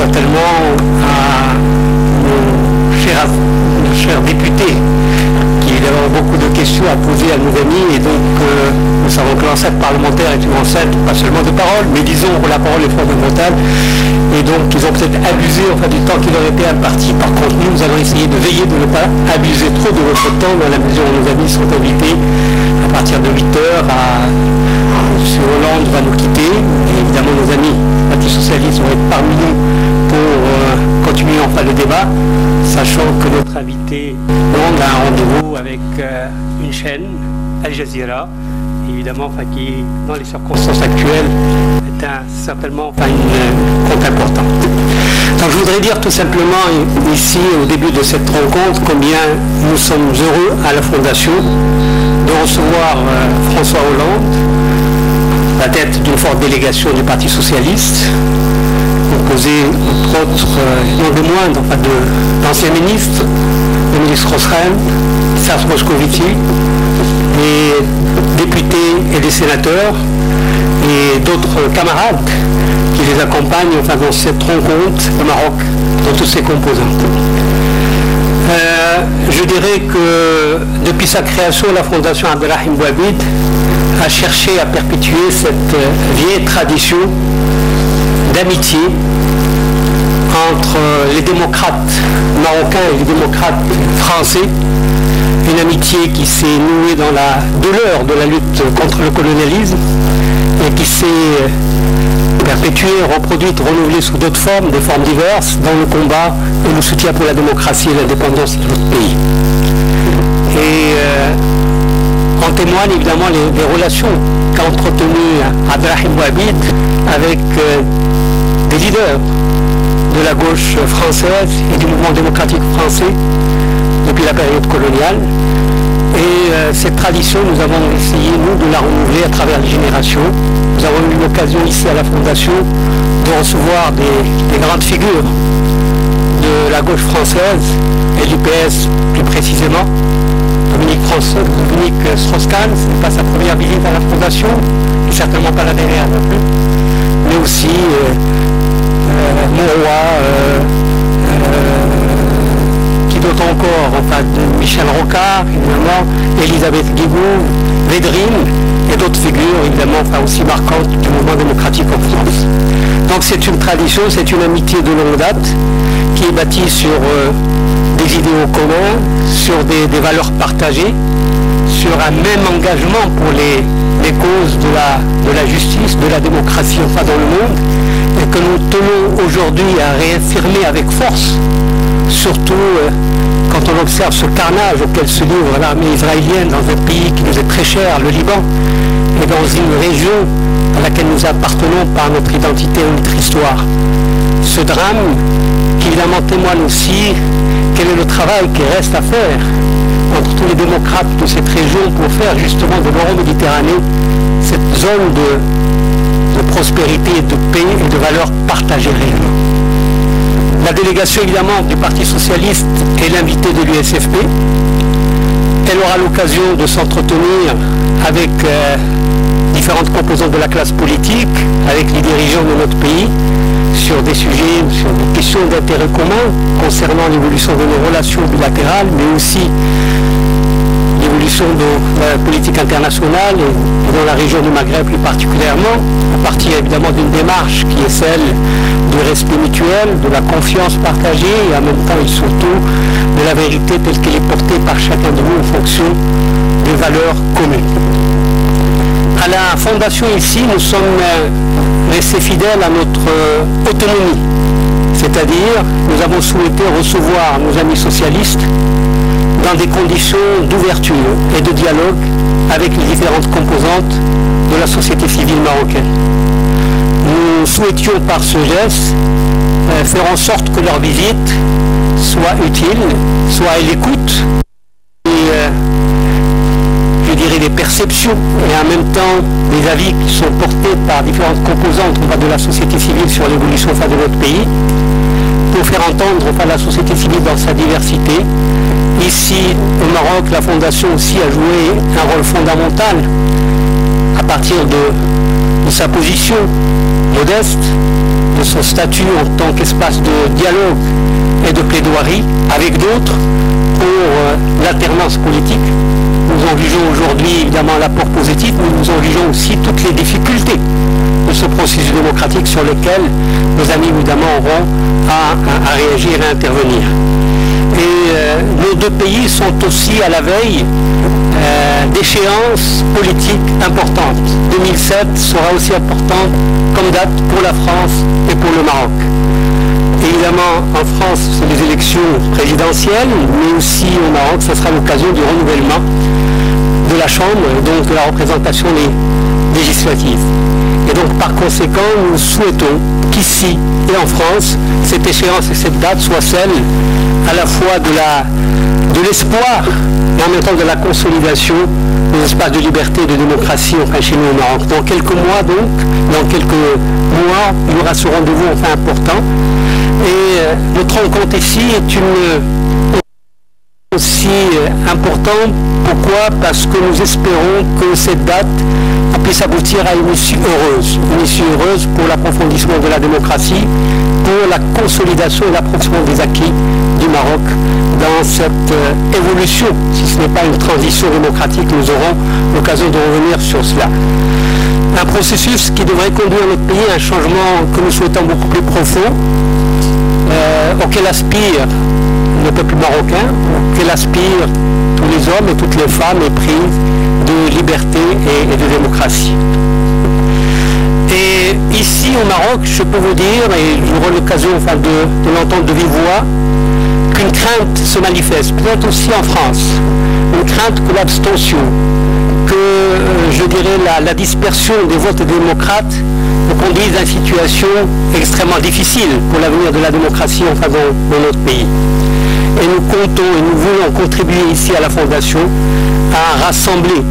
certainement à nos chers députés qui évidemment ont beaucoup de questions à poser à nos amis, et donc nous savons que l'enceinte parlementaire est une enceinte pas seulement de parole, mais disons que la parole est fondamentale, et donc ils ont peut-être abusé du temps qui leur était imparti. Par contre, nous allons essayer de veiller de ne pas abuser trop de votre temps, dans la mesure où nos amis sont invités à partir de 8h M. Hollande va nous quitter, et évidemment nos amis du Parti Socialiste vont être parmi nous pour continuer le débat, sachant que notre invité a un rendez-vous avec une chaîne, Al Jazeera, évidemment qui, dans les circonstances actuelles, est certainement une compte importante. Donc je voudrais dire tout simplement ici, au début de cette rencontre, combien nous sommes heureux à la Fondation de recevoir François Hollande, la tête d'une forte délégation du Parti Socialiste, composé entre autres, non de moindre, d'anciens ministres, le ministre Rosren, Serge Moscovici, les députés et les sénateurs, et d'autres camarades qui les accompagnent dans cette rencontre au Maroc, dans toutes ses composantes. Je dirais que depuis sa création, la Fondation Abdelrahim Bouhabid a cherché à perpétuer cette vieille tradition d'amitié entre les démocrates marocains et les démocrates français, une amitié qui s'est nouée dans la douleur de la lutte contre le colonialisme et qui s'est perpétuée, reproduite, renouvelée sous d'autres formes, des formes diverses, dans le combat et le soutien pour la démocratie et l'indépendance de notre pays. Et en témoignent évidemment les relations qu'a entretenues Abdelrahim Bouhabid avec des leaders de la gauche française et du mouvement démocratique français depuis la période coloniale. Et cette tradition, nous avons essayé, nous, de la renouveler à travers les générations. Nous avons eu l'occasion ici à la Fondation de recevoir des grandes figures de la gauche française et du PS plus précisément. Dominique Strauss-Kahn, ce n'est pas sa première visite à la Fondation, et certainement pas la dernière non plus, mais aussi Mauroy, qui d'autre encore, Michel Rocard, évidemment, Elisabeth Guigou, Védrine, et d'autres figures, évidemment, aussi marquantes du mouvement démocratique en France. Donc c'est une tradition, c'est une amitié de longue date, qui est bâtie sur des idéaux communs, sur des valeurs partagées, sur un même engagement pour les causes de la justice, de la démocratie dans le monde, et que nous tenons aujourd'hui à réaffirmer avec force, surtout quand on observe ce carnage auquel se livre l'armée israélienne dans un pays qui nous est très cher, le Liban, et dans une région à laquelle nous appartenons par notre identité et notre histoire. Ce drame qui évidemment témoigne aussi quel est le travail qui reste à faire entre tous les démocrates de cette région pour faire justement de l'Euro-Méditerranée cette zone de prospérité, de paix et de valeurs partagées réellement. La délégation évidemment du Parti Socialiste est l'invitée de l'USFP. Elle aura l'occasion de s'entretenir avec différentes composantes de la classe politique, avec les dirigeants de notre pays, sur des sujets, sur des questions d'intérêt commun concernant l'évolution de nos relations bilatérales, mais aussi l'évolution de la politique internationale et dans la région du Maghreb plus particulièrement, à partir évidemment d'une démarche qui est celle du respect mutuel, de la confiance partagée et en même temps et surtout de la vérité telle qu'elle est portée par chacun de nous en fonction des valeurs communes. À la Fondation ici, nous sommes restés fidèles à notre autonomie, c'est-à-dire nous avons souhaité recevoir nos amis socialistes dans des conditions d'ouverture et de dialogue avec les différentes composantes de la société civile marocaine. Nous souhaitions par ce geste faire en sorte que leur visite soit utile, soit à l'écoute et je dirais des perceptions et en même temps des avis qui sont portés par différentes composantes de la société civile sur l'évolution de notre pays, pour faire entendre la société civile dans sa diversité. Ici, au Maroc, la Fondation aussi a joué un rôle fondamental à partir de sa position modeste, de son statut en tant qu'espace de dialogue et de plaidoirie avec d'autres pour l'alternance politique. Nous envisageons aujourd'hui évidemment l'apport positif, mais nous envisageons aussi toutes les difficultés de ce processus démocratique sur lesquelles nos amis évidemment auront à réagir et à intervenir. Et nos deux pays sont aussi à la veille d'échéances politiques importantes. 2007 sera aussi importante comme date pour la France et pour le Maroc. Évidemment, en France, c'est les élections présidentielles, mais aussi au Maroc, ce sera l'occasion du renouvellement de la Chambre, donc de la représentation législative. Et donc, par conséquent, nous souhaitons qu'ici et en France, cette échéance et cette date soient celles à la fois de l'espoir et en même temps de la consolidation des espaces de liberté et de démocratie enfin chez nous au Maroc. Dans quelques mois donc, il y aura ce rendez-vous enfin important. Et notre rencontre ici est aussi importante. Pourquoi? Parce que nous espérons que cette date puisse aboutir à une issue heureuse pour l'approfondissement de la démocratie, pour la consolidation et l'approfondissement des acquis du Maroc dans cette évolution. Si ce n'est pas une transition démocratique, nous aurons l'occasion de revenir sur cela. Un processus qui devrait conduire notre pays à un changement que nous souhaitons beaucoup plus profond, auquel aspire le peuple marocain, auquel aspirent tous les hommes et toutes les femmes épris de liberté et de démocratie. Et ici au Maroc, je peux vous dire, et j'aurai l'occasion enfin, de l'entendre de vive voix, qu'une crainte se manifeste, peut-être aussi en France, une crainte que l'abstention, que je dirais la dispersion des votes démocrates nous conduise à une situation extrêmement difficile pour l'avenir de la démocratie enfin, dans notre pays. Et nous comptons et nous voulons contribuer ici à la Fondation à rassembler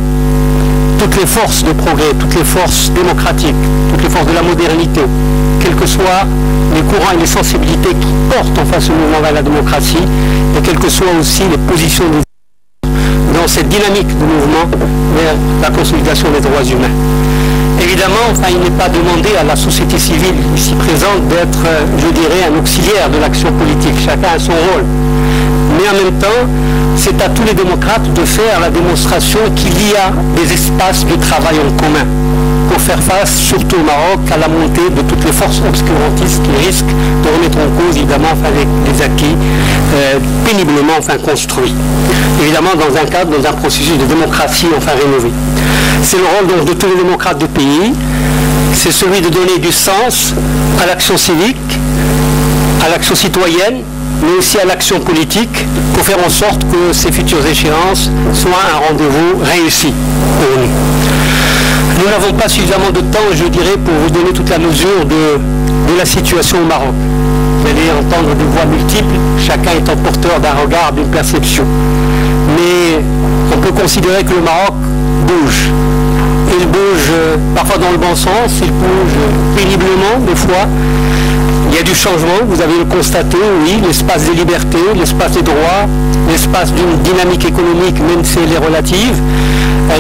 toutes les forces de progrès, toutes les forces démocratiques, toutes les forces de la modernité, quels que soient les courants et les sensibilités qui portent en face au mouvement vers la démocratie, et quelles que soient aussi les positions dans cette dynamique de mouvement vers la consolidation des droits humains. Évidemment, enfin, il n'est pas demandé à la société civile ici présente d'être, je dirais, un auxiliaire de l'action politique. Chacun a son rôle. Mais en même temps, c'est à tous les démocrates de faire la démonstration qu'il y a des espaces de travail en commun pour faire face, surtout au Maroc, à la montée de toutes les forces obscurantistes qui risquent de remettre en cause, évidemment, enfin, les acquis péniblement enfin, construits. Évidemment, dans un cadre, dans un processus de démocratie enfin rénové. C'est le rôle donc de tous les démocrates du pays, c'est celui de donner du sens à l'action civique, à l'action citoyenne, mais aussi à l'action politique, pour faire en sorte que ces futures échéances soient un rendez-vous réussi pour nous. Nous n'avons pas suffisamment de temps, je dirais, pour vous donner toute la mesure de la situation au Maroc. Vous allez entendre des voix multiples, chacun étant porteur d'un regard, d'une perception. Mais on peut considérer que le Maroc bouge. Il bouge parfois dans le bon sens, il bouge péniblement des fois. Il y a du changement, vous avez le constaté, oui, l'espace des libertés, l'espace des droits, l'espace d'une dynamique économique, même si elle est relative,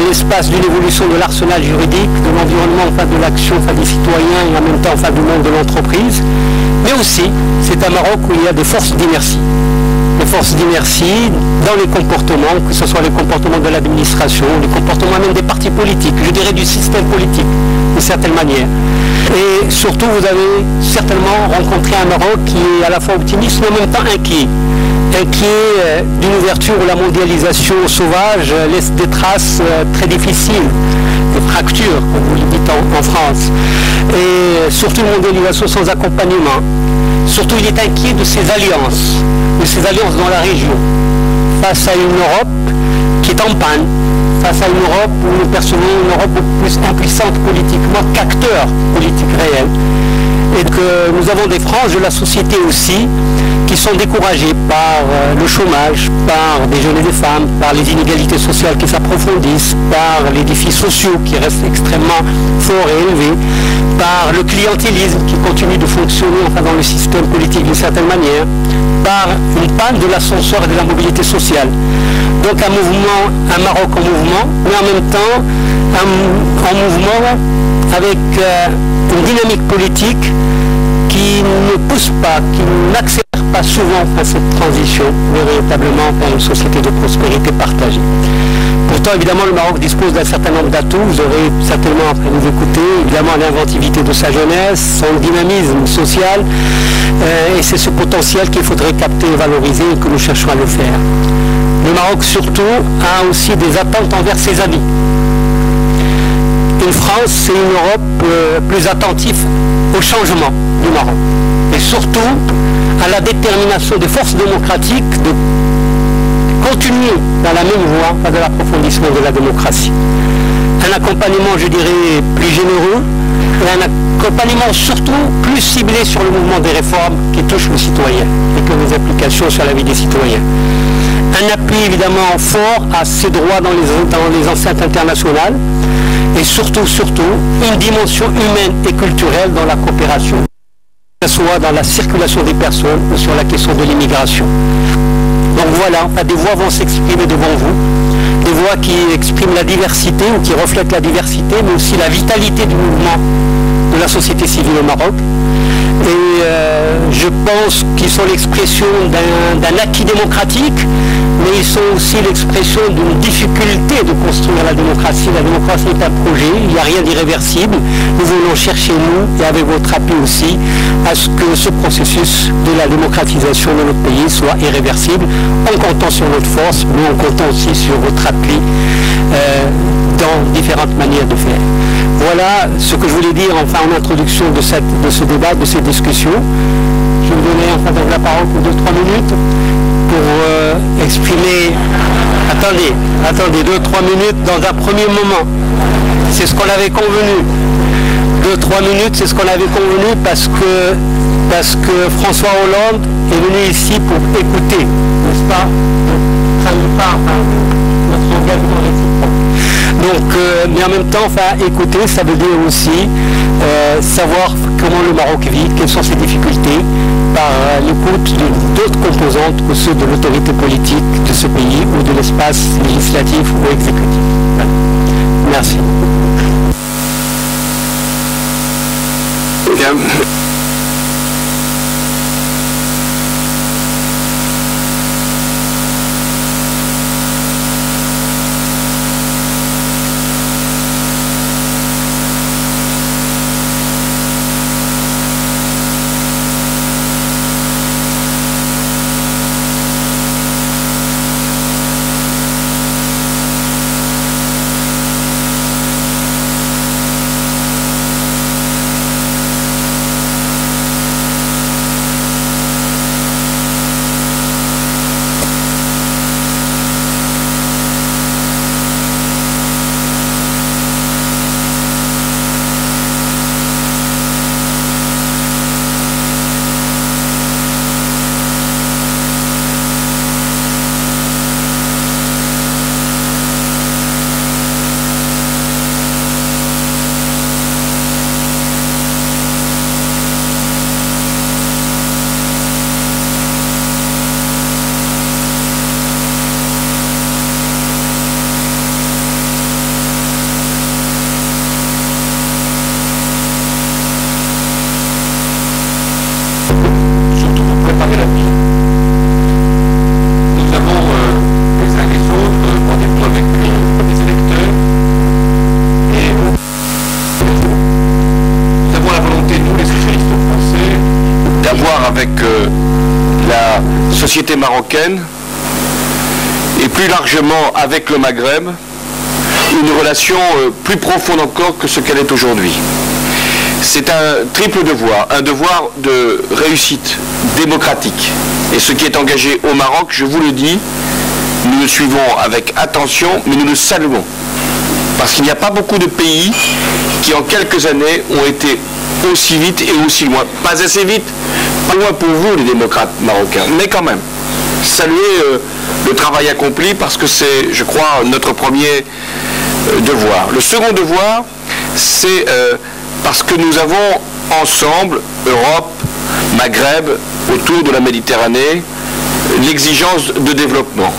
l'espace d'une évolution de l'arsenal juridique, de l'environnement, enfin de l'action enfin, des citoyens et en même temps enfin, du monde de l'entreprise. Mais aussi, c'est un Maroc où il y a des forces d'inertie. Des forces d'inertie dans les comportements, que ce soit les comportements de l'administration, les comportements même des partis politiques, je dirais du système politique, d'une certaine manière. Et surtout, vous avez certainement rencontré un Maroc qui est à la fois optimiste, mais en même temps inquiet. Inquiet d'une ouverture où la mondialisation sauvage laisse des traces très difficiles, des fractures, comme vous le dites en France. Et surtout une mondialisation sans accompagnement. Surtout, il est inquiet de ses alliances dans la région, face à une Europe qui est en panne, face à une Europe où nous percevons une Europe beaucoup plus impuissante politiquement qu'acteur politique réel. Et que nous avons des franges de la société aussi qui sont découragées par le chômage, par des jeunes et des femmes, par les inégalités sociales qui s'approfondissent, par les défis sociaux qui restent extrêmement forts et élevés, par le clientélisme qui continue de fonctionner enfin, dans le système politique d'une certaine manière, par une panne de l'ascenseur et de la mobilité sociale. Donc un Maroc en mouvement, mais en même temps un mouvement avec une dynamique politique qui ne pousse pas, qui n'accélère pas souvent cette transition véritablement vers une société de prospérité partagée. Pourtant, évidemment, le Maroc dispose d'un certain nombre d'atouts. Vous aurez certainement, après nous écouter, évidemment l'inventivité de sa jeunesse, son dynamisme social, et c'est ce potentiel qu'il faudrait capter et valoriser et que nous cherchons à le faire. Le Maroc, surtout, a aussi des attentes envers ses amis. Une France et une Europe plus attentives au changement du Maroc. Et surtout, à la détermination des forces démocratiques de continuer dans la même voie de l'approfondissement de la démocratie. Un accompagnement, je dirais, plus généreux et un accompagnement surtout plus ciblé sur le mouvement des réformes qui touche le citoyen et que les applications sur la vie des citoyens. Un appui évidemment fort à ses droits dans les enceintes internationales et surtout, une dimension humaine et culturelle dans la coopération, que ce soit dans la circulation des personnes ou sur la question de l'immigration. Donc voilà, des voix vont s'exprimer devant vous, des voix qui expriment la diversité ou qui reflètent la diversité, mais aussi la vitalité du mouvement de la société civile au Maroc. Et je pense qu'ils sont l'expression d'un acquis démocratique, mais ils sont aussi l'expression d'une difficulté de construire la démocratie. La démocratie est un projet, il n'y a rien d'irréversible. Nous voulons chercher, nous, et avec votre appui aussi, à ce que ce processus de la démocratisation de notre pays soit irréversible, en comptant sur notre force, mais en comptant aussi sur votre appui dans différentes manières de faire. Voilà ce que je voulais dire en introduction de ce débat, de cette discussion. Je vais vous donner donc la parole pour 2-3 minutes pour exprimer... Attendez, 2-3 minutes dans un premier moment. C'est ce qu'on avait convenu. 2-3 minutes, c'est ce qu'on avait convenu parce que François Hollande est venu ici pour écouter, n'est-ce pas? Ça nous parle, notre engagement réciproque. Donc, mais en même temps, écouter, ça veut dire aussi savoir comment le Maroc vit, quelles sont ses difficultés, par l'écoute d'autres composantes que ceux de l'autorité politique de ce pays ou de l'espace législatif ou exécutif. Voilà. Merci. Bien. Avec la société marocaine et plus largement avec le Maghreb, une relation plus profonde encore que ce qu'elle est aujourd'hui. C'est un triple devoir, un devoir de réussite démocratique. Et ce qui est engagé au Maroc, je vous le dis, nous le suivons avec attention, mais nous le saluons. Parce qu'il n'y a pas beaucoup de pays qui en quelques années ont été aussi vite et aussi loin. Pas assez vite, pas loin pour vous les démocrates marocains, mais quand même. Saluer le travail accompli parce que c'est, je crois, notre premier devoir. Le second devoir, c'est parce que nous avons ensemble, Europe, Maghreb, autour de la Méditerranée, l'exigence de développement.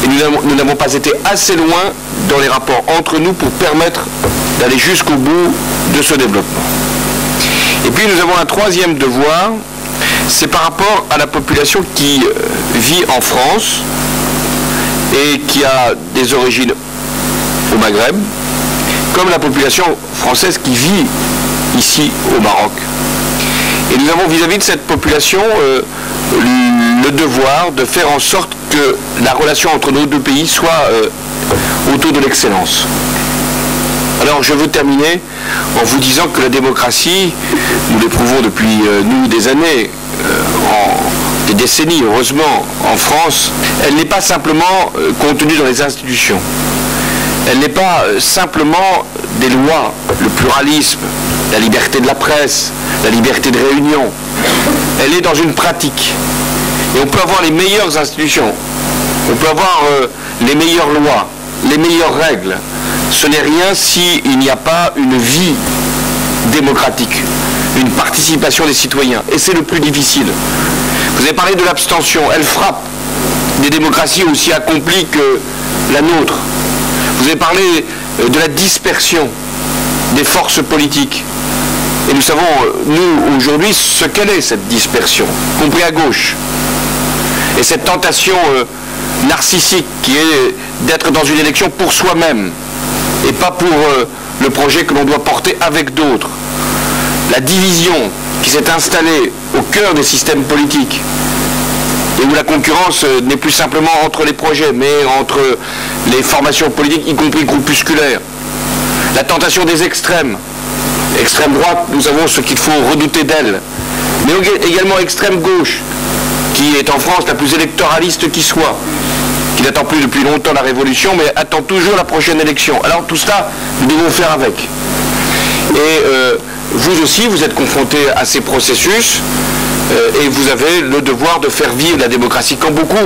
Et nous n'avons pas été assez loin dans les rapports entre nous pour permettre d'aller jusqu'au bout de ce développement. Et puis nous avons un troisième devoir, c'est par rapport à la population qui vit en France et qui a des origines au Maghreb, comme la population française qui vit ici au Maroc. Et nous avons vis-à-vis de cette population le devoir de faire en sorte que la relation entre nos deux pays soit autour de l'excellence. Alors je veux terminer en vous disant que la démocratie, nous l'éprouvons depuis nous des années, des décennies heureusement, en France, elle n'est pas simplement contenue dans les institutions. Elle n'est pas simplement des lois, le pluralisme, la liberté de la presse, la liberté de réunion. Elle est dans une pratique. Et on peut avoir les meilleures institutions, on peut avoir les meilleures lois, les meilleures règles. Ce n'est rien s'il n'y a pas une vie démocratique, une participation des citoyens. Et c'est le plus difficile. Vous avez parlé de l'abstention, elle frappe des démocraties aussi accomplies que la nôtre. Vous avez parlé de la dispersion des forces politiques. Et nous savons, nous, aujourd'hui, ce qu'elle est, cette dispersion, compris à gauche. Et cette tentation narcissique qui est d'être dans une élection pour soi-même et pas pour le projet que l'on doit porter avec d'autres. La division qui s'est installée au cœur des systèmes politiques et où la concurrence n'est plus simplement entre les projets, mais entre les formations politiques, y compris groupusculaires. La tentation des extrêmes. Extrême droite, nous savons ce qu'il faut redouter d'elle. Mais également extrême gauche, qui est en France la plus électoraliste qui soit, qui n'attend plus depuis longtemps la révolution, mais attend toujours la prochaine élection. Alors tout cela, nous devons faire avec. Et vous aussi, vous êtes confrontés à ces processus, et vous avez le devoir de faire vivre la démocratie, quand beaucoup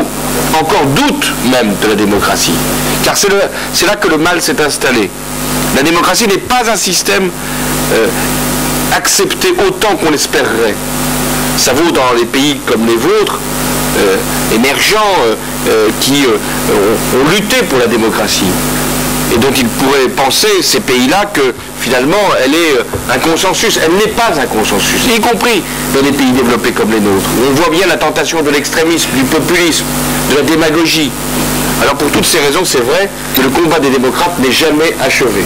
encore doutent même de la démocratie. Car c'est là que le mal s'est installé. La démocratie n'est pas un système accepté autant qu'on l'espérerait. Ça vaut dans les pays comme les vôtres, émergents, qui ont lutté pour la démocratie. Et dont ils pourraient penser, ces pays-là, que finalement, elle est un consensus. Elle n'est pas un consensus, y compris dans des pays développés comme les nôtres. On voit bien la tentation de l'extrémisme, du populisme, de la démagogie. Alors pour toutes ces raisons, c'est vrai que le combat des démocrates n'est jamais achevé.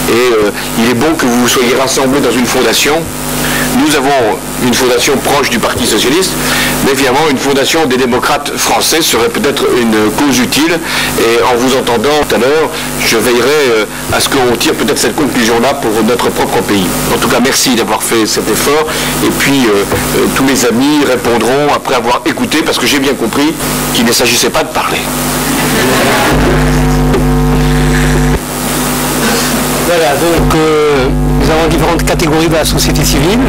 Et il est bon que vous soyez rassemblés dans une fondation. Nous avons une fondation proche du Parti socialiste, mais finalement une fondation des démocrates français serait peut-être une cause utile. Et en vous entendant tout à l'heure, je veillerai à ce qu'on tire peut-être cette conclusion-là pour notre propre pays. En tout cas, merci d'avoir fait cet effort. Et puis, tous mes amis répondront après avoir écouté, parce que j'ai bien compris qu'il ne s'agissait pas de parler. Voilà, donc nous avons différentes catégories de la société civile,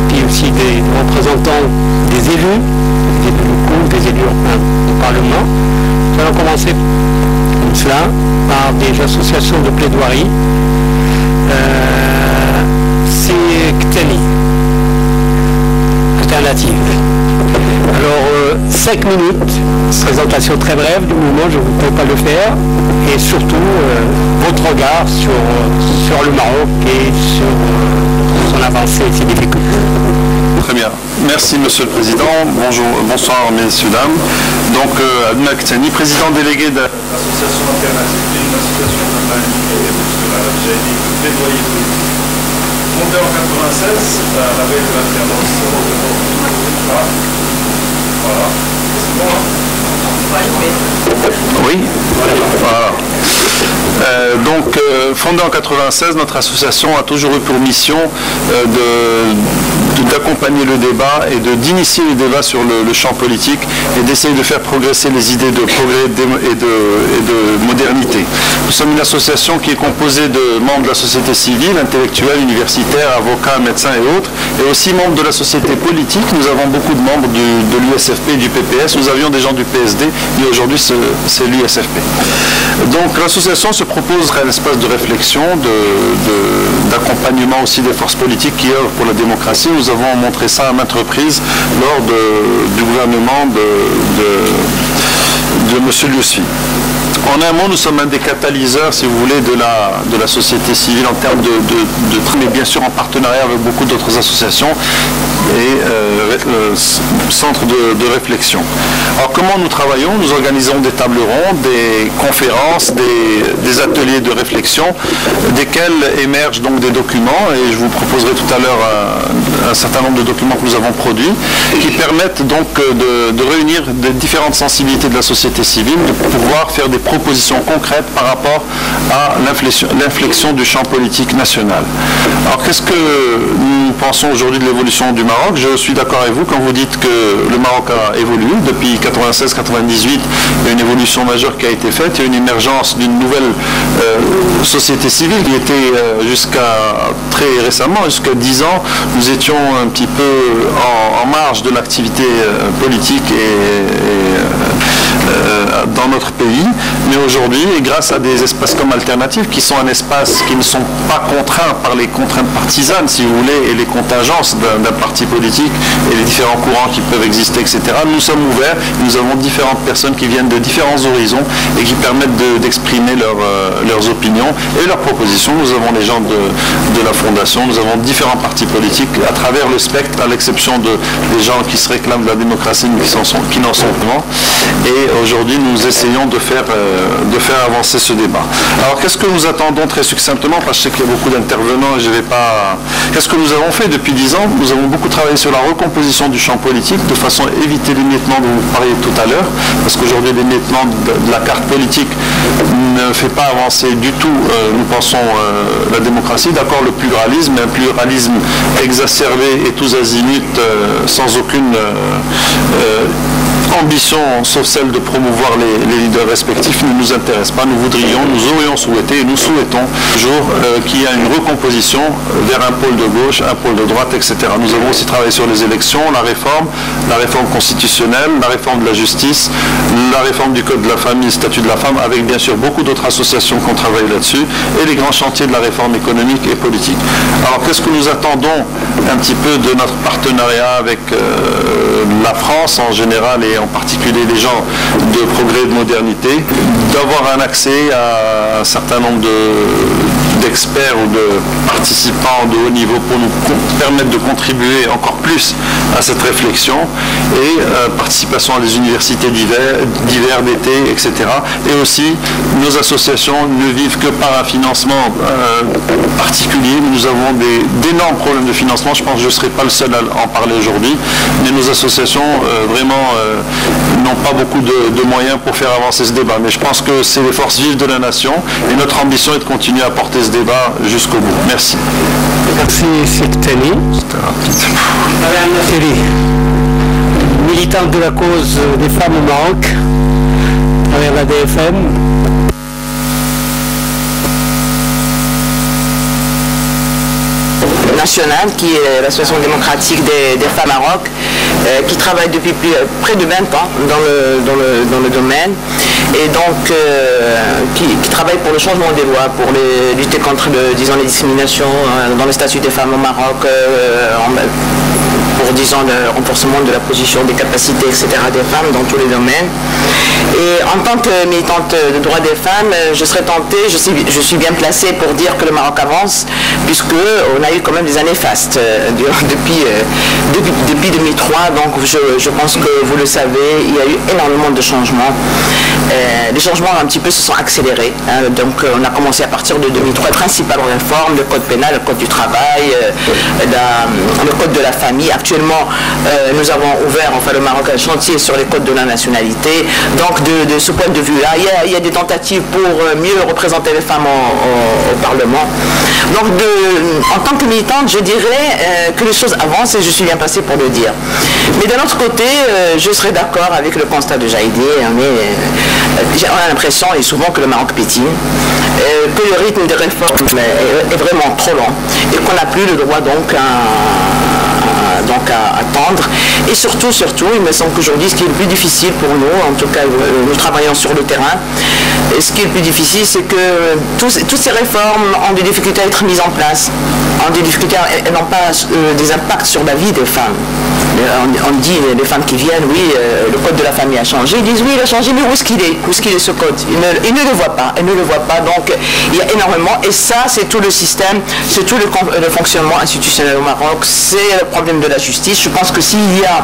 puis aussi des représentants des élus locaux, des élus au Parlement. Nous allons commencer comme cela par des associations de plaidoirie. C'est CTENI, alternative. Alors, 5 minutes, présentation très brève du mouvement, je ne peux pas le faire, et surtout votre regard sur le Maroc et sur son avancée et ses difficultés. Très bien. Merci Monsieur le Président. Bonsoir messieurs, dames. Donc, Adma Ktani, président délégué de l'association alternative, une association de plaidoyer politique. Fondée en 96, à la veille de l'alternance. Voilà. C'est bon, hein? Oui. Voilà. Fondée en 96, notre association a toujours eu pour mission d'accompagner le débat et d'initier le débat sur le champ politique et d'essayer de faire progresser les idées de progrès et de modernité. Nous sommes une association qui est composée de membres de la société civile, intellectuels, universitaires, avocats, médecins et autres, et aussi membres de la société politique. Nous avons beaucoup de membres de l'USFP et du PPS. Nous avions des gens du PSD, mais aujourd'hui c'est l'USFP. Donc l'association se propose un espace de réflexion, d'accompagnement aussi des forces politiques qui œuvrent pour la démocratie. Nous avons montré ça à maintes reprises lors du gouvernement de M. M. Yousfi. En un mot, nous sommes un des catalyseurs, si vous voulez, de la société civile en termes mais bien sûr en partenariat avec beaucoup d'autres associations et centres de réflexion. Alors comment nous travaillons? Nous organisons des tables rondes, des conférences, des ateliers de réflexion, desquels émergent donc des documents, et je vous proposerai tout à l'heure un certain nombre de documents que nous avons produits, qui permettent donc de réunir des différentes sensibilités de la société civile, de pouvoir faire des propositions concrètes par rapport à l'inflexion du champ politique national. Alors qu'est-ce que nous pensons aujourd'hui de l'évolution du Maroc? Je suis d'accord avec vous quand vous dites que le Maroc a évolué. Depuis 96-98, il y a une évolution majeure qui a été faite. Il y a une émergence d'une nouvelle société civile qui était jusqu'à très récemment, jusqu'à 10 ans, nous étions un petit peu en marge de l'activité politique dans notre pays, mais aujourd'hui, et grâce à des espaces comme Alternatives, qui sont un espace qui ne sont pas contraints par les contraintes partisanes, si vous voulez, et les contingences d'un parti politique et les différents courants qui peuvent exister, etc. Nous sommes ouverts, nous avons différentes personnes qui viennent de différents horizons et qui permettent d'exprimer leurs opinions et leurs propositions. Nous avons les gens de la Fondation, nous avons différents partis politiques à travers le spectre, à l'exception des gens qui se réclament de la démocratie mais qui n'en sont pas. Et aujourd'hui, nous essayons de faire avancer ce débat. Alors, qu'est-ce que nous attendons très succinctement? Parce que je sais qu'il y a beaucoup d'intervenants et je ne vais pas... Qu'est-ce que nous avons fait depuis 10 ans? Nous avons beaucoup travaillé sur la recomposition du champ politique de façon à éviter l'émiettement dont vous parliez tout à l'heure, parce qu'aujourd'hui, l'émiettement de la carte politique ne fait pas avancer du tout, nous pensons, la démocratie. D'accord, le pluralisme, mais un pluralisme exacerbé et tous azimuts, sans aucune ambition, sauf celle de promouvoir les leaders respectifs, ne nous intéresse pas. Nous aurions souhaité et nous souhaitons toujours qu'il y ait une recomposition vers un pôle de gauche, un pôle de droite, etc. Nous avons aussi travaillé sur les élections, la réforme constitutionnelle, la réforme de la justice, la réforme du code de la famille, le statut de la femme, avec bien sûr beaucoup d'autres associations qui ont travaillé là-dessus, et les grands chantiers de la réforme économique et politique. Alors qu'est-ce que nous attendons un petit peu de notre partenariat avec la France en général et en particulier les gens de progrès et de modernité, d'avoir un accès à un certain nombre d'experts ou de participants de haut niveau pour nous permettre de contribuer encore plus à cette réflexion, et participation à des universités d'hiver, d'été, etc. Et aussi, nos associations ne vivent que par un financement particulier. Nous avons d'énormes problèmes de financement. Je pense que je ne serai pas le seul à en parler aujourd'hui, mais nos associations vraiment n'ont pas beaucoup de moyens pour faire avancer ce débat. Mais je pense que c'est les forces vives de la nation, et notre ambition est de continuer à porter ce débat jusqu'au bout. Merci. Merci, Télé. Télé, militante de la cause des femmes au Maroc, à travers la DFM. Nationale, qui est l'association démocratique des femmes Maroc, qui travaille depuis près de 20 ans dans le domaine, et donc qui travaille pour le changement des lois, pour lutter contre les discriminations dans le statut des femmes au Maroc, pour, disons, le renforcement de la position, des capacités, etc. des femmes dans tous les domaines. Et en tant que militante de droits des femmes, je serais tentée, je suis bien placée pour dire que le Maroc avance, puisqu'on a eu quand même des années fastes depuis 2003, donc je pense que vous le savez, il y a eu énormément de changements. Les changements un petit peu se sont accélérés, hein, donc on a commencé à partir de 2003, principalement réformes, le code pénal, le code du travail, le code de la famille. Actuellement, nous avons ouvert, enfin le Maroc, un chantier sur les codes de la nationalité. Donc de ce point de vue-là, il y a des tentatives pour mieux représenter les femmes au Parlement. Donc en tant que militante, je dirais que les choses avancent, et je suis bien placée pour le dire. Mais d'un autre côté, je serais d'accord avec le constat de Jaïdi. On a l'impression, et souvent, que le Maroc pétine, que le rythme des réformes est vraiment trop lent, et qu'on n'a plus le droit donc à attendre. Et surtout, il me semble qu'aujourd'hui, ce qui est le plus difficile pour nous, en tout cas nous travaillons sur le terrain, Et ce qui est le plus difficile, c'est que toutes ces réformes ont des difficultés à être mises en place, ont des difficultés, elles n'ont pas des impacts sur la vie des femmes. On dit, les femmes qui viennent, oui, le code de la famille a changé, ils disent oui, il a changé, mais où est-ce qu'il est? Où est-ce qu'il est ce code? Ils ne le voient pas, ils ne le voient pas, donc il y a énormément, et ça c'est tout le système, c'est tout le fonctionnement institutionnel au Maroc, c'est le problème de la justice. Je pense que s'il y a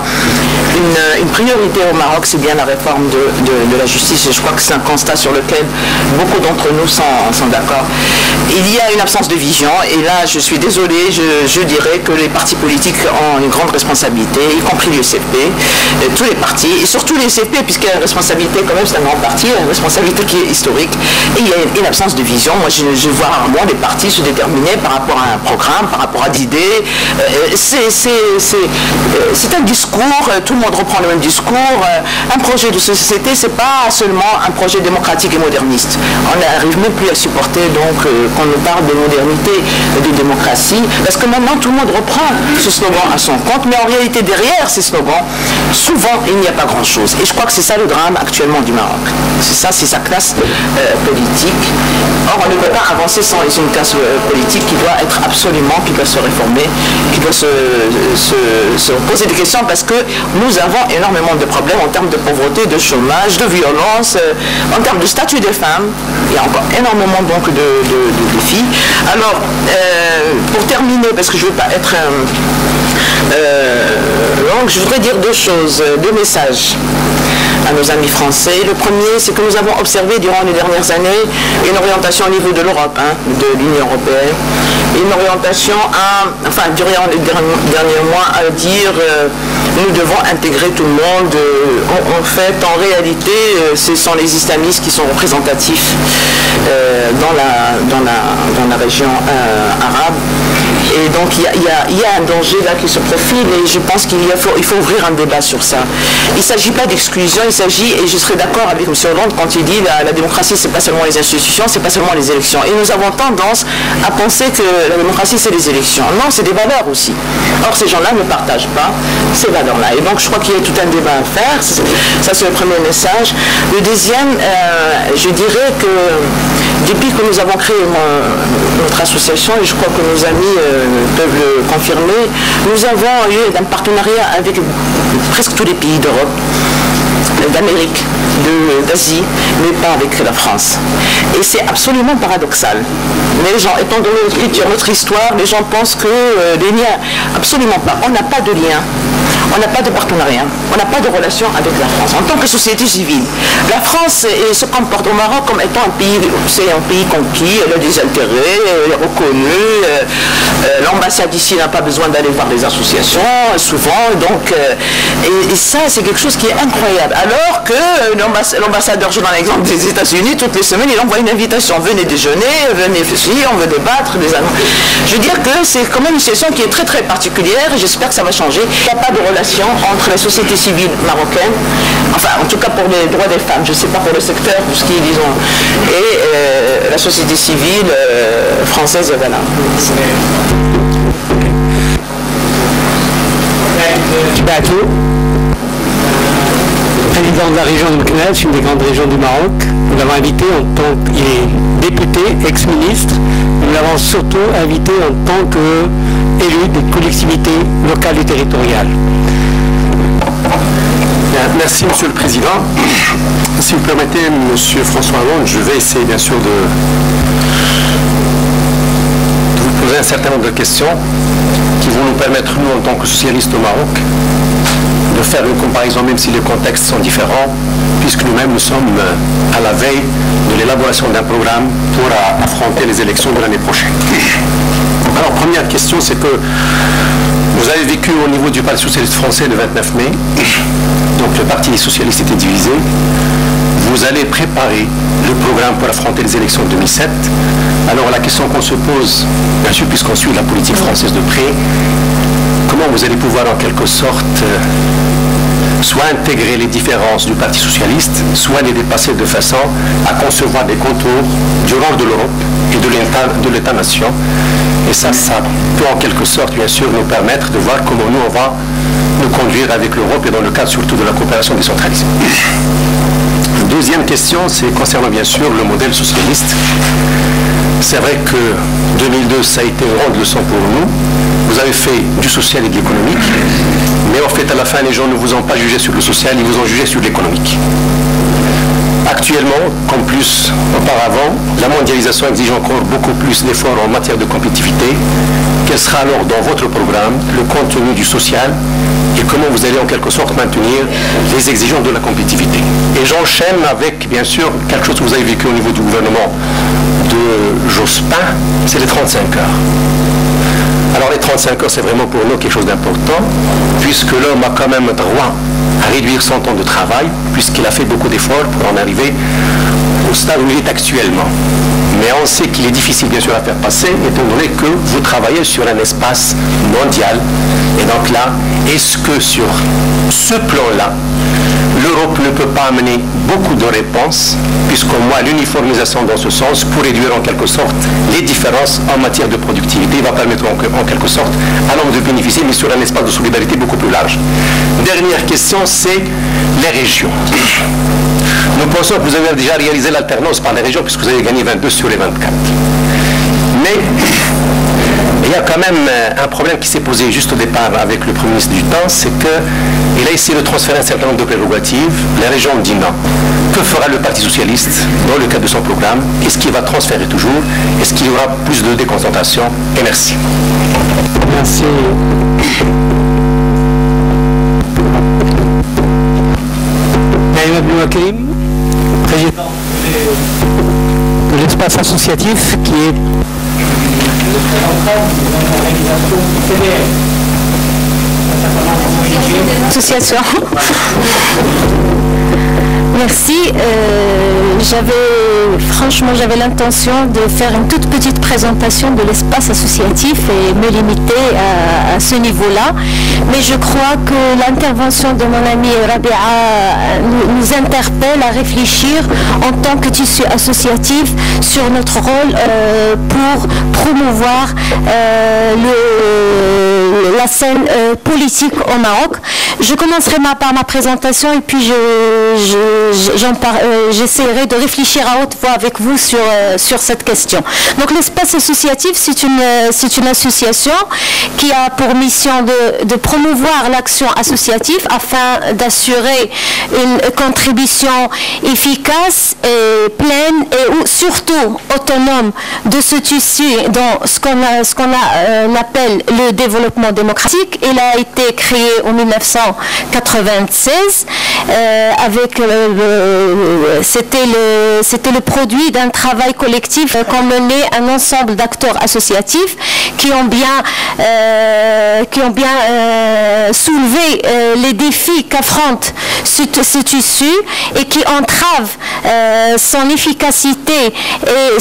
une priorité au Maroc, c'est bien la réforme de la justice, et je crois que c'est un constat sur lequel beaucoup d'entre nous sont d'accord. Il y a une absence de vision, et là je suis désolé, je dirais que les partis politiques ont une grande responsabilité, y compris l'USFP, tous les partis, et surtout l'USFP, puisqu'il y a une responsabilité, quand même c'est un grand parti, une responsabilité qui est historique, et il y a une absence de vision. Moi je vois rarement des partis se déterminer par rapport à un programme, par rapport à d'idées. C'est un discours, tout le monde reprend le même discours. Un projet de société, c'est pas seulement un projet démocratique et moderniste. On n'arrive même plus à supporter donc qu'on nous parle de modernité, de démocratie, parce que maintenant tout le monde reprend ce slogan à son compte, mais en réalité derrière ces slogans, souvent il n'y a pas grand-chose. Et je crois que c'est ça le drame actuellement du Maroc. C'est sa classe politique. Or on ne peut pas avancer sans une classe politique qui doit être absolument, qui doit se réformer, qui doit se poser des questions, parce que nous avons énormément de problèmes en termes de pauvreté, de chômage, de violence, en termes de statut des femmes. Il y a encore énormément donc de défis. Alors, pour terminer, parce que je ne veux pas être longue, je voudrais dire deux choses, deux messages à nos amis français. Le premier, c'est que nous avons observé durant les dernières années une orientation au niveau de l'Europe, de l'Union européenne, une orientation durant les derniers mois à dire nous devons intégrer tout le monde. En fait, en réalité, ce sont les islamistes qui sont représentatifs dans la région arabe. Et donc il y a un danger là qui se profile, et je pense qu'il faut ouvrir un débat sur ça. Il ne s'agit pas d'exclusion, il s'agit, et je serai d'accord avec M. Hollande quand il dit la démocratie c'est pas seulement les institutions, c'est pas seulement les élections. Et nous avons tendance à penser que la démocratie c'est les élections. Non, c'est des valeurs aussi. Or ces gens-là ne partagent pas ces valeurs-là. Et donc je crois qu'il y a tout un débat à faire. Ça c'est le premier message. Le deuxième, je dirais que depuis que nous avons créé notre association, et je crois que nos amis peuvent le confirmer, nous avons eu un partenariat avec presque tous les pays d'Europe, d'Amérique, d'Asie, mais pas avec la France. Et c'est absolument paradoxal. Les gens, étant donné notre culture, notre histoire, les gens pensent que les liens, absolument pas. On n'a pas de lien, on n'a pas de partenariat, on n'a pas de relation avec la France. En tant que société civile, la France se comporte au Maroc comme étant un pays, c'est un pays conquis, elle a des intérêts, elle est reconnue. L'ambassade ici n'a pas besoin d'aller voir les associations, souvent. Donc, et ça, c'est quelque chose qui est incroyable. Alors que l'ambassadeur, je donne l'exemple des États-Unis, toutes les semaines, il envoie une invitation. Venez déjeuner, venez ici, on veut débattre. Je veux dire que c'est quand même une situation qui est très très particulière, et j'espère que ça va changer. Il n'y a pas de relation entre la société civile marocaine, enfin en tout cas pour les droits des femmes, je ne sais pas pour le secteur, tout ce qui est, disons, et la société civile française, voilà. Président de la région de Meknès, une des grandes régions du Maroc. Nous l'avons invité en tant qu'il est député, ex-ministre. Nous l'avons surtout invité en tant qu'élu des collectivités locales et territoriales. Merci Monsieur le Président. Si vous permettez, Monsieur François Hollande, je vais essayer bien sûr de vous poser un certain nombre de questions qui vont nous permettre, nous, en tant que socialistes au Maroc, de faire une comparaison, même si les contextes sont différents, puisque nous-mêmes, nous sommes à la veille de l'élaboration d'un programme pour affronter les élections de l'année prochaine. Alors, première question, c'est que vous avez vécu au niveau du Parti socialiste français le 29 mai, donc le Parti socialiste était divisé. Vous allez préparer le programme pour affronter les élections de 2007. Alors la question qu'on se pose, bien sûr, puisqu'on suit la politique française de près, comment vous allez pouvoir en quelque sorte soit intégrer les différences du Parti socialiste, soit les dépasser de façon à concevoir des contours du rôle de l'Europe et de l'État-nation. Et ça peut en quelque sorte, bien sûr, nous permettre de voir comment nous, on va nous conduire avec l'Europe et dans le cadre surtout de la coopération décentralisée. Deuxième question, c'est concernant bien sûr le modèle socialiste. C'est vrai que 2002, ça a été une grande leçon pour nous. Vous avez fait du social et de l'économique, mais en fait, à la fin, les gens ne vous ont pas jugé sur le social, ils vous ont jugé sur l'économique. Actuellement, comme plus auparavant, la mondialisation exige encore beaucoup plus d'efforts en matière de compétitivité. Quel sera alors dans votre programme le contenu du social et comment vous allez en quelque sorte maintenir les exigences de la compétitivité? Et j'enchaîne avec, bien sûr, quelque chose que vous avez vécu au niveau du gouvernement de Jospin, c'est les 35 heures. Alors les 35 heures, c'est vraiment pour nous quelque chose d'important, puisque l'homme a quand même droit à réduire son temps de travail, puisqu'il a fait beaucoup d'efforts pour en arriver au stade où il est actuellement. Mais on sait qu'il est difficile bien sûr à faire passer, étant donné que vous travaillez sur un espace mondial. Et donc là, est-ce que sur ce plan-là, l'Europe ne peut pas amener beaucoup de réponses, puisqu'au moins l'uniformisation dans ce sens, pour réduire en quelque sorte les différences en matière de productivité, va permettre en quelque sorte à l'homme de bénéficier, mais sur un espace de solidarité beaucoup plus large. Dernière question, c'est les régions. Nous pensons que vous avez déjà réalisé l'alternance par les régions, puisque vous avez gagné 22 sur les 24. Mais il y a quand même un problème qui s'est posé juste au départ avec le Premier ministre du temps, c'est qu'il a essayé de transférer un certain nombre de prérogatives. Les régions ont dit non. Que fera le Parti socialiste dans le cadre de son programme? Est-ce qu'il va transférer toujours? Est-ce qu'il y aura plus de déconcentration? Et merci. Merci. Naïm Abdouhakim, président de l'espace associatif qui est association. Merci. J'avais l'intention de faire une toute petite présentation de l'espace associatif et me limiter à ce niveau-là. Mais je crois que l'intervention de mon ami Rabia nous interpelle à réfléchir en tant que tissu associatif sur notre rôle pour promouvoir la scène politique au Maroc. Je commencerai par ma présentation et puis j'essaierai de réfléchir à haute voix avec vous sur cette question. Donc l'espace associatif, c'est une association qui a pour mission de promouvoir l'action associative afin d'assurer une contribution efficace et pleine et surtout autonome de ce tissu dans ce qu'on appelle le développement démocratique. Il a été créé en 1996 c'était le produit d'un travail collectif qu'ont mené un ensemble d'acteurs associatifs qui ont bien soulevé les défis qu'affronte ce tissu et qui entravent son efficacité et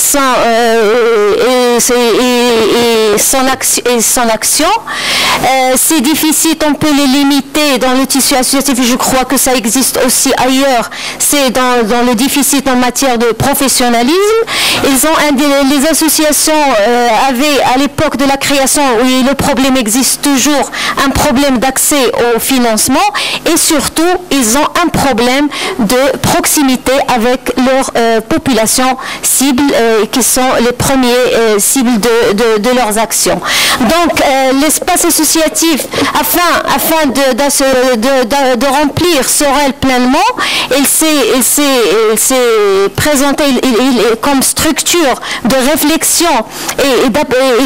son action. Ces déficits, on peut les limiter dans le tissu associatif, je crois que ça existe aussi ailleurs, c'est dans le déficit en matière de professionnalisme. Les associations avaient à l'époque de la création, où le problème existe toujours, un problème d'accès au financement et surtout ils ont un problème de proximité avec leur population cible qui sont les premiers cibles de leurs actions. Donc l'espace associatif, afin de remplir ce rôle pleinement, il s'est présenté comme structure de réflexion et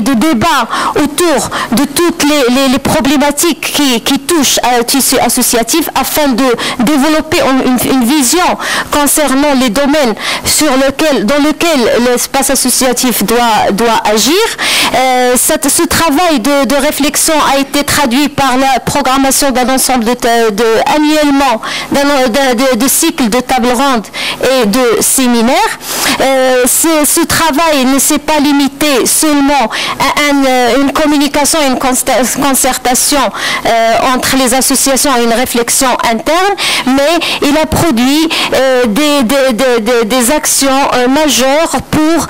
de débat autour de toutes les problématiques qui touchent à tissu associatif afin de développer une vision concernant les domaines dans lesquels l'espace associatif doit agir. Ce travail de réflexion a été traduit par la programmation d'un ensemble annuellement de cycles de tables rondes et de séminaires. ce travail ne s'est pas limité seulement à une communication, une concertation entre les associations et une réflexion interne, mais il a produit des actions majeures pour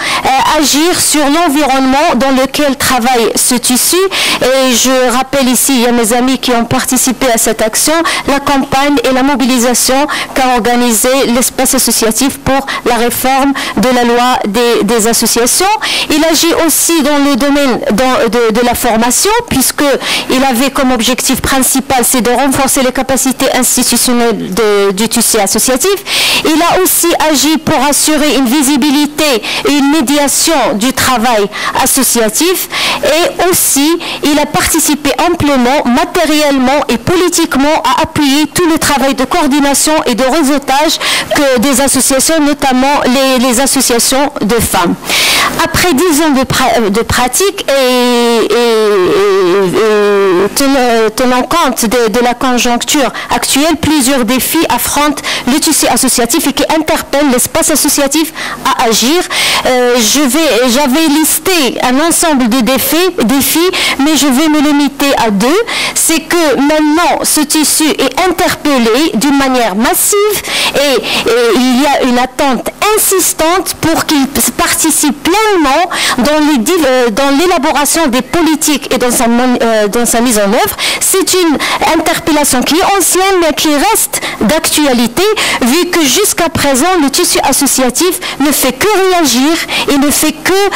agir sur l'environnement dans lequel travaille ce tissu. Et je rappelle ici, il y a mes amis qui ont participé à cette action, la campagne et la mobilisation qu'a organisé l'espace associatif pour la réforme de la loi des associations. Il agit aussi dans le domaine de la formation, puisqu'il avait comme objectif principal, c'est de renforcer les capacités institutionnelles du tissu associatif. Il a aussi agi pour assurer une visibilité et une médiation du travail associatif, et aussi il a participé amplement, matériellement et politiquement à appuyer tout le travail de coordination et de réseautage que des associations, notamment les associations de femmes. Après 10 ans de pratique et tenant compte de la conjoncture actuelle, plusieurs défis affrontent le tissu associatif et qui interpellent l'espace associatif à agir. J'avais listé un ensemble de défis, mais je vais me limiter à 2. C'est que maintenant, ce tissu est interpellé d'une manière massive et il y a une attente insistante pour qu'il participe pleinement dans l'élaboration des politiques et dans sa mise en œuvre. C'est une interpellation qui est ancienne mais qui reste d'actualité, vu que jusqu'à présent le tissu associatif ne fait que réagir et ne fait que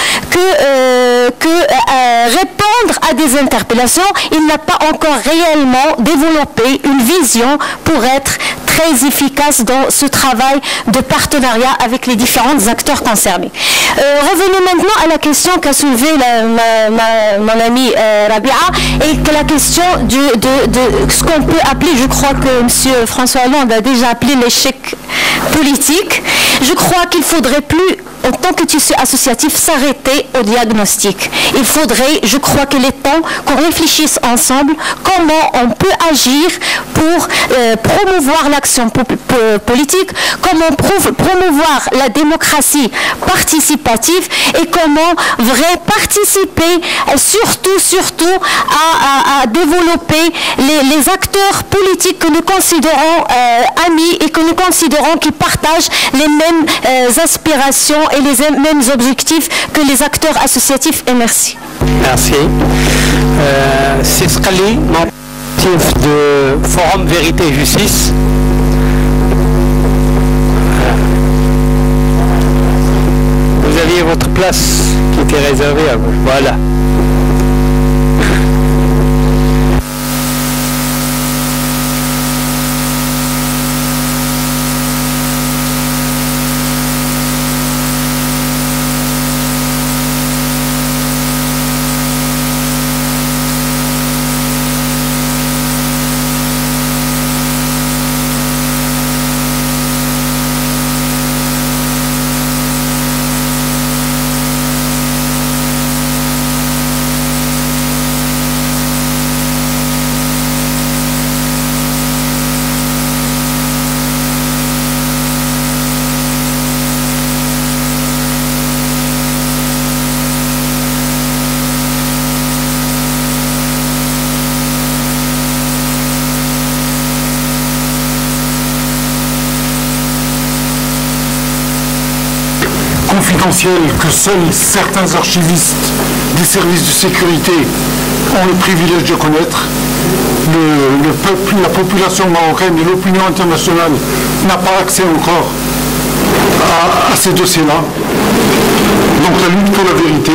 répondre à des interpellations. Il n'a pas encore réellement développé une vision pour être très efficace dans ce travail de partenariat avec les différents acteurs concernés. Revenons maintenant à la question qu'a soulevée mon ami Rabia, et que la question de ce qu'on peut appeler, je crois que M. François Hollande a déjà appelé l'échec politique. Je crois qu'il ne faudrait plus, en tant que tissu associatif, s'arrêter au diagnostic. Il faudrait, je crois qu'il est temps qu'on réfléchisse ensemble comment on peut agir pour promouvoir l'action politique, comment promouvoir la démocratie participative et comment participer surtout à développer les acteurs politiques que nous considérons amis et que nous considérons qui partagent les mêmes aspirations et les mêmes objectifs que les acteurs associatifs. Et merci. Merci. C'est Scali, membre de Forum Vérité et Justice. Vous aviez votre place qui était réservée à vous. Voilà. Que seuls certains archivistes des services de sécurité ont le privilège de connaître. Le peuple, la population marocaine et l'opinion internationale n'a pas accès encore à ces dossiers-là. Donc la lutte pour la vérité,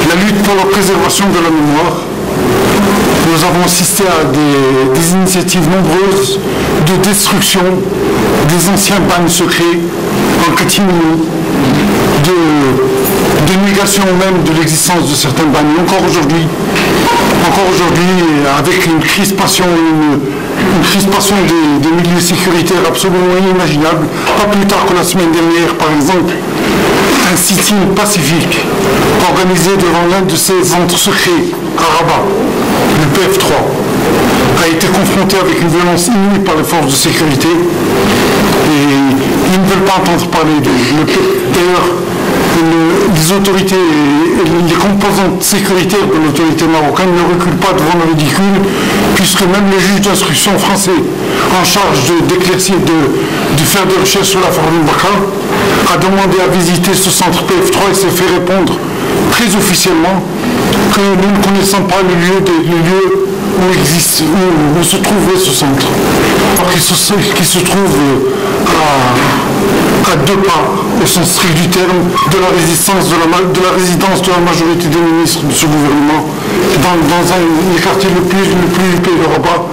la lutte pour la préservation de la mémoire. Nous avons assisté à des initiatives nombreuses de destruction des anciens bagnes secrets en catimini, de négation même de l'existence de certains bagnes. Encore aujourd'hui, avec une crispation des milieux sécuritaires absolument inimaginable. Pas plus tard que la semaine dernière, par exemple, un sit-in pacifique organisé devant l'un de ces centres secrets à Rabat, le PF3. a été confronté avec une violence inouïe par les forces de sécurité et ils ne veulent pas entendre parler d'eux. D'ailleurs, les autorités, les composantes sécuritaires de l'autorité marocaine ne reculent pas devant le ridicule, puisque même le juge d'instruction français en charge d'éclaircir, de faire des recherches sur l'affaire Boubacar a demandé à visiter ce centre PF3 et s'est fait répondre très officiellement que nous ne connaissons pas le lieu où se trouvait ce centre. Alors qu'il se trouve à 2 pas, au sens strict du terme, de la résidence de la majorité des ministres de ce gouvernement, dans les quartiers le plus huppé de Rabat,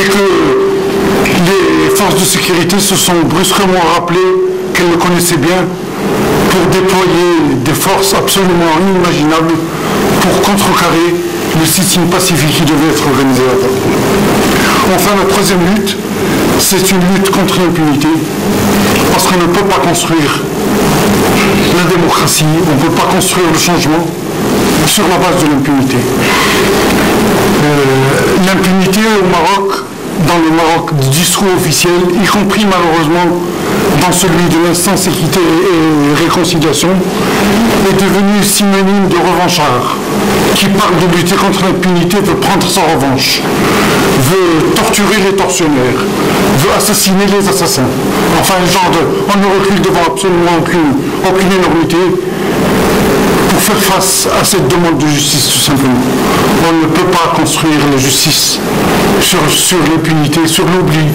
et que les forces de sécurité se sont brusquement rappelées qu'elles le connaissaient bien pour déployer des forces absolument inimaginables pour contrecarrer le sit-in pacifique qui devait être organisé là-bas. Enfin, la troisième lutte, c'est une lutte contre l'impunité, parce qu'on ne peut pas construire la démocratie, on ne peut pas construire le changement sur la base de l'impunité. L'impunité au Maroc, dans le Maroc du discours officiel, y compris malheureusement dans celui de l'instance équité et réconciliation, est devenu synonyme de revanchard. Qui parle de lutter contre l'impunité veut prendre sa revanche, veut torturer les tortionnaires, veut assassiner les assassins. Enfin, on ne recule devant absolument aucune énormité pour faire face à cette demande de justice, tout simplement. On ne peut pas construire la justice sur l'impunité, sur l'oubli,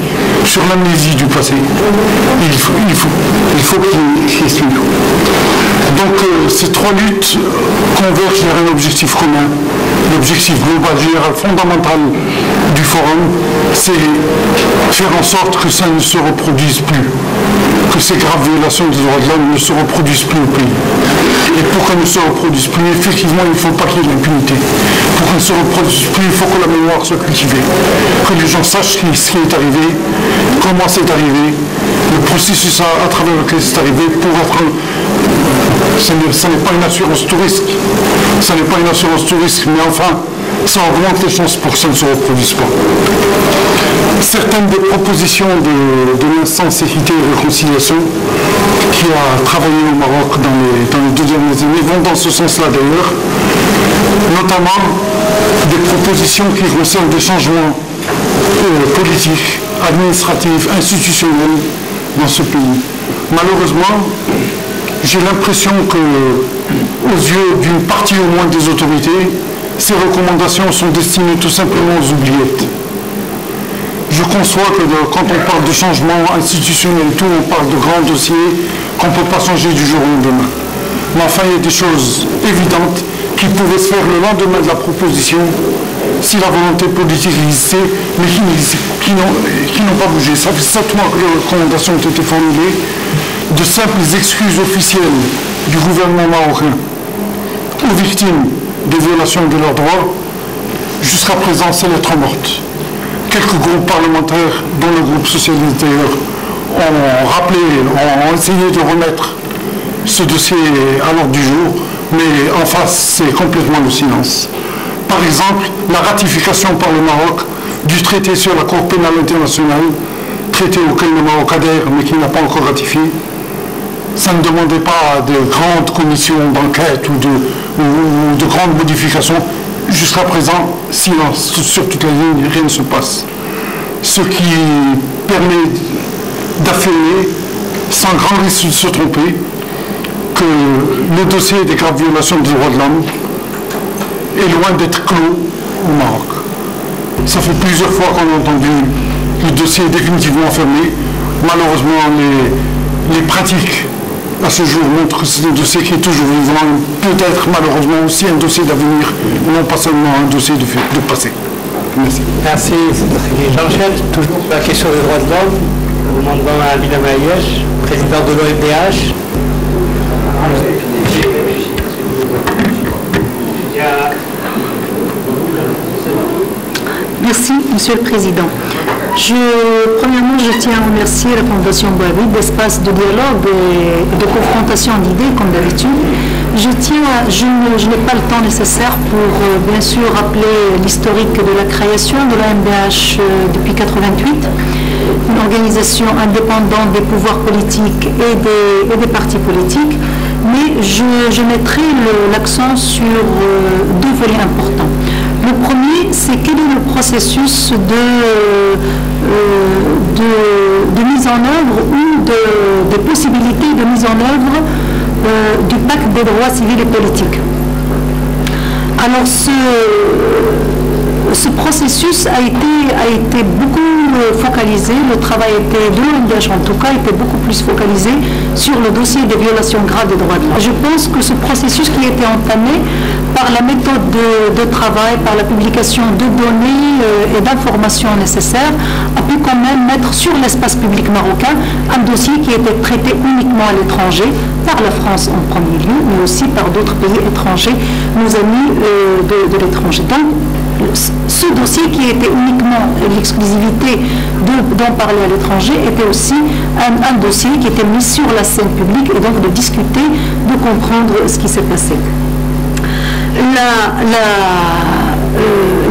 sur l'amnésie du passé. Il faut qu'il suive. Donc ces 3 luttes convergent vers un objectif commun. L'objectif global, général, fondamental du forum, c'est faire en sorte que ça ne se reproduise plus, que ces graves violations des droits de l'homme ne se reproduisent plus au pays. Et pour qu'elles ne se reproduisent plus, effectivement, il ne faut pas qu'il y ait de l'impunité. Pour qu'elles ne se reproduisent plus, il faut que la mémoire soit cultivée, que les gens sachent ce qui est arrivé, comment c'est arrivé, le processus à travers lequel c'est arrivé, pour être... Ce n'est pas une assurance tout risque. Ce n'est pas une assurance tout risque, mais enfin, ça augmente les chances pour que ça ne se reproduise pas. Certaines des propositions de l'instance équité et réconciliation qui a travaillé au Maroc dans les 2 dernières années vont dans ce sens-là d'ailleurs, notamment des propositions qui concernent des changements politiques, administratifs, institutionnels dans ce pays. Malheureusement, j'ai l'impression que, aux yeux d'une partie au moins des autorités, ces recommandations sont destinées tout simplement aux oubliettes. Je conçois que quand on parle de changement institutionnel et tout, on parle de grands dossiers qu'on ne peut pas changer du jour au lendemain. Mais enfin, il y a des choses évidentes qui pouvaient se faire le lendemain de la proposition si la volonté politique existait, mais qui n'ont pas bougé. Ça fait 7 mois que les recommandations ont été formulées, de simples excuses officielles du gouvernement marocain aux victimes des violations de leurs droits. Jusqu'à présent, c'est lettre morte. Quelques groupes parlementaires, dont le groupe socialiste d'ailleurs, ont rappelé, ont essayé de remettre ce dossier à l'ordre du jour, mais en face, c'est complètement le silence. Par exemple, la ratification par le Maroc du traité sur la Cour pénale internationale, traité auquel le Maroc adhère, mais qui n'a pas encore ratifié. Ça ne demandait pas de grandes commissions d'enquête ou de grandes modifications. Jusqu'à présent, silence sur toute la ligne, rien ne se passe. Ce qui permet d'affirmer, sans grand risque de se tromper, que le dossier des graves violations des droits de l'homme est loin d'être clos au Maroc. Ça fait plusieurs fois qu'on a entendu le dossier est définitivement fermé. Malheureusement, les pratiques à ce jour montrent que c'est un dossier qui est toujours vivant, peut-être malheureusement aussi un dossier d'avenir, non pas seulement un dossier de passé. Merci. Merci. J'enchaîne toujours sur la question des droits de l'homme. Nous demandons à Abidam Ayesh, président de l'OMDH. Merci, Monsieur le Président. Premièrement, je tiens à remercier la Fondation Bouavid d'espace de dialogue et de confrontation d'idées, comme d'habitude. Je n'ai pas le temps nécessaire pour, bien sûr, rappeler l'historique de la création de la MDH depuis 1988, une organisation indépendante des pouvoirs politiques et des partis politiques, mais je mettrai l'accent sur deux volets importants. Le premier, c'est quel est le processus de mise en œuvre ou de possibilités de mise en œuvre du pacte des droits civils et politiques. Alors ce processus a été beaucoup focalisé, le travail de l'OMDH en tout cas était beaucoup plus focalisé sur le dossier des violations graves des droits de l'homme. Je pense que ce processus qui a été entamé par la méthode de travail, par la publication de données et d'informations nécessaires, a pu quand même mettre sur l'espace public marocain un dossier qui était traité uniquement à l'étranger, par la France en premier lieu, mais aussi par d'autres pays étrangers, nos amis de l'étranger. Donc, ce dossier qui était uniquement l'exclusivité d'en parler à l'étranger était aussi un dossier qui était mis sur la scène publique et donc de discuter, de comprendre ce qui s'est passé.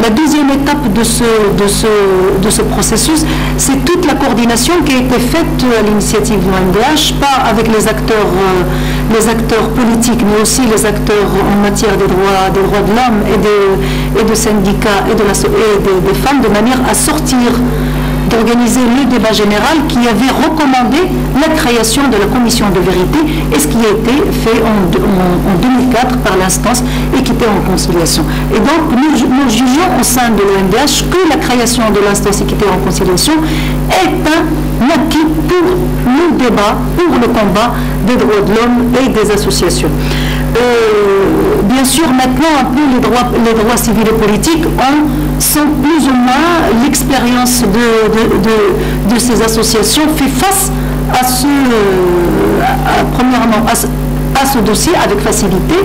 La deuxième étape de ce processus, c'est toute la coordination qui a été faite à l'initiative de l'OMDH, pas avec les acteurs politiques, mais aussi les acteurs en matière des droits de l'homme et de syndicats et des femmes, de manière à sortir d'organiser le débat général qui avait recommandé la création de la commission de vérité et ce qui a été fait en 2004 par l'instance et qui était en conciliation. Et donc nous jugeons au sein de l'OMDH que la création de l'instance équité en conciliation est un acquis pour le débat, pour le combat des droits de l'homme et des associations. Bien sûr, maintenant, un peu les droits civils et politiques sont plus ou moins l'expérience de ces associations fait face premièrement à ce dossier avec facilité.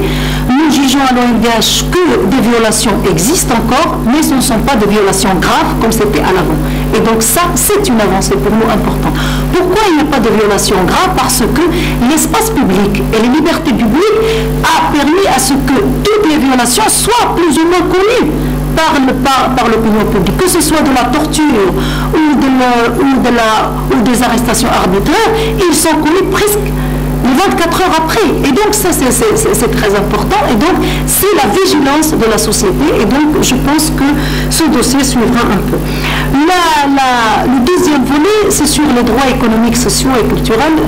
Nous jugeons à l'OMDH que des violations existent encore, mais ce ne sont pas des violations graves comme c'était à l'avant. Et donc ça, c'est une avancée pour nous importante. Pourquoi il n'y a pas de violation grave? Parce que l'espace public et les libertés publiques a permis à ce que toutes les violations soient plus ou moins connues par l'opinion publique, que ce soit de la torture ou des arrestations arbitraires, ils sont connus presque les 24 heures après. Et donc ça c'est très important. Et donc c'est la vigilance de la société. Et donc je pense que ce dossier suivra un peu. Le deuxième volet, c'est sur les droits économiques, sociaux et culturels,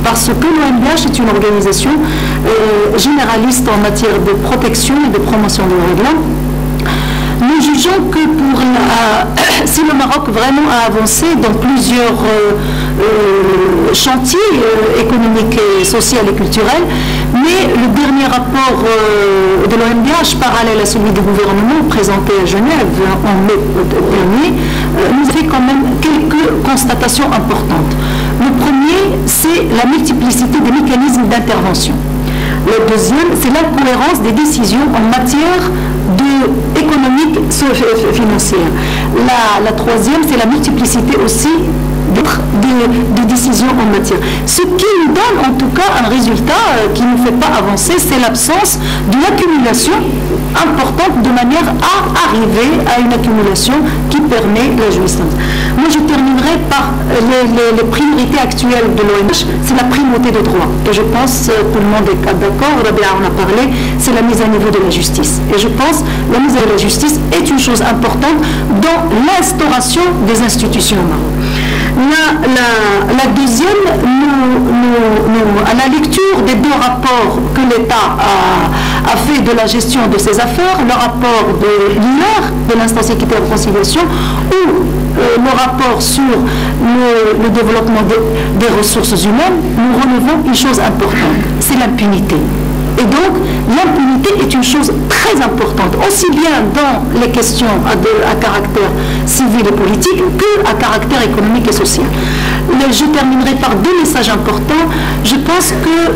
parce que l'OMDH est une organisation généraliste en matière de protection et de promotion des droits de l'homme. Nous jugeons que si le Maroc vraiment a avancé dans plusieurs chantiers économiques, sociaux et culturels, mais le dernier rapport de l'OMDH, parallèle à celui du gouvernement présenté à Genève en mai dernier, nous fait quand même quelques constatations importantes. Le premier, c'est la multiplicité des mécanismes d'intervention. Le deuxième, c'est l'incohérence des décisions en matière économique financière. La troisième, c'est la multiplicité aussi des décisions en matière. Ce qui nous donne en tout cas un résultat qui ne fait pas avancer, c'est l'absence d'une accumulation importante de manière à arriver à une accumulation qui permet la jouissance. Moi je terminerai par les priorités actuelles de l'OMDH, c'est la primauté de droit. Et je pense, tout le monde est d'accord, on a parlé, c'est la mise à niveau de la justice. Et je pense que la mise à niveau de la justice est une chose importante dans l'instauration des institutions au Maroc. La deuxième, à la lecture des deux rapports que l'État a fait de la gestion de ses affaires, le rapport de l'IR, de l'instance équité et conciliation, ou le rapport sur le développement des ressources humaines, nous relevons une chose importante, c'est l'impunité. Et donc, l'impunité est une chose très importante, aussi bien dans les questions à caractère civil et politique qu'à caractère économique et social. Je terminerai par deux messages importants. Je pense que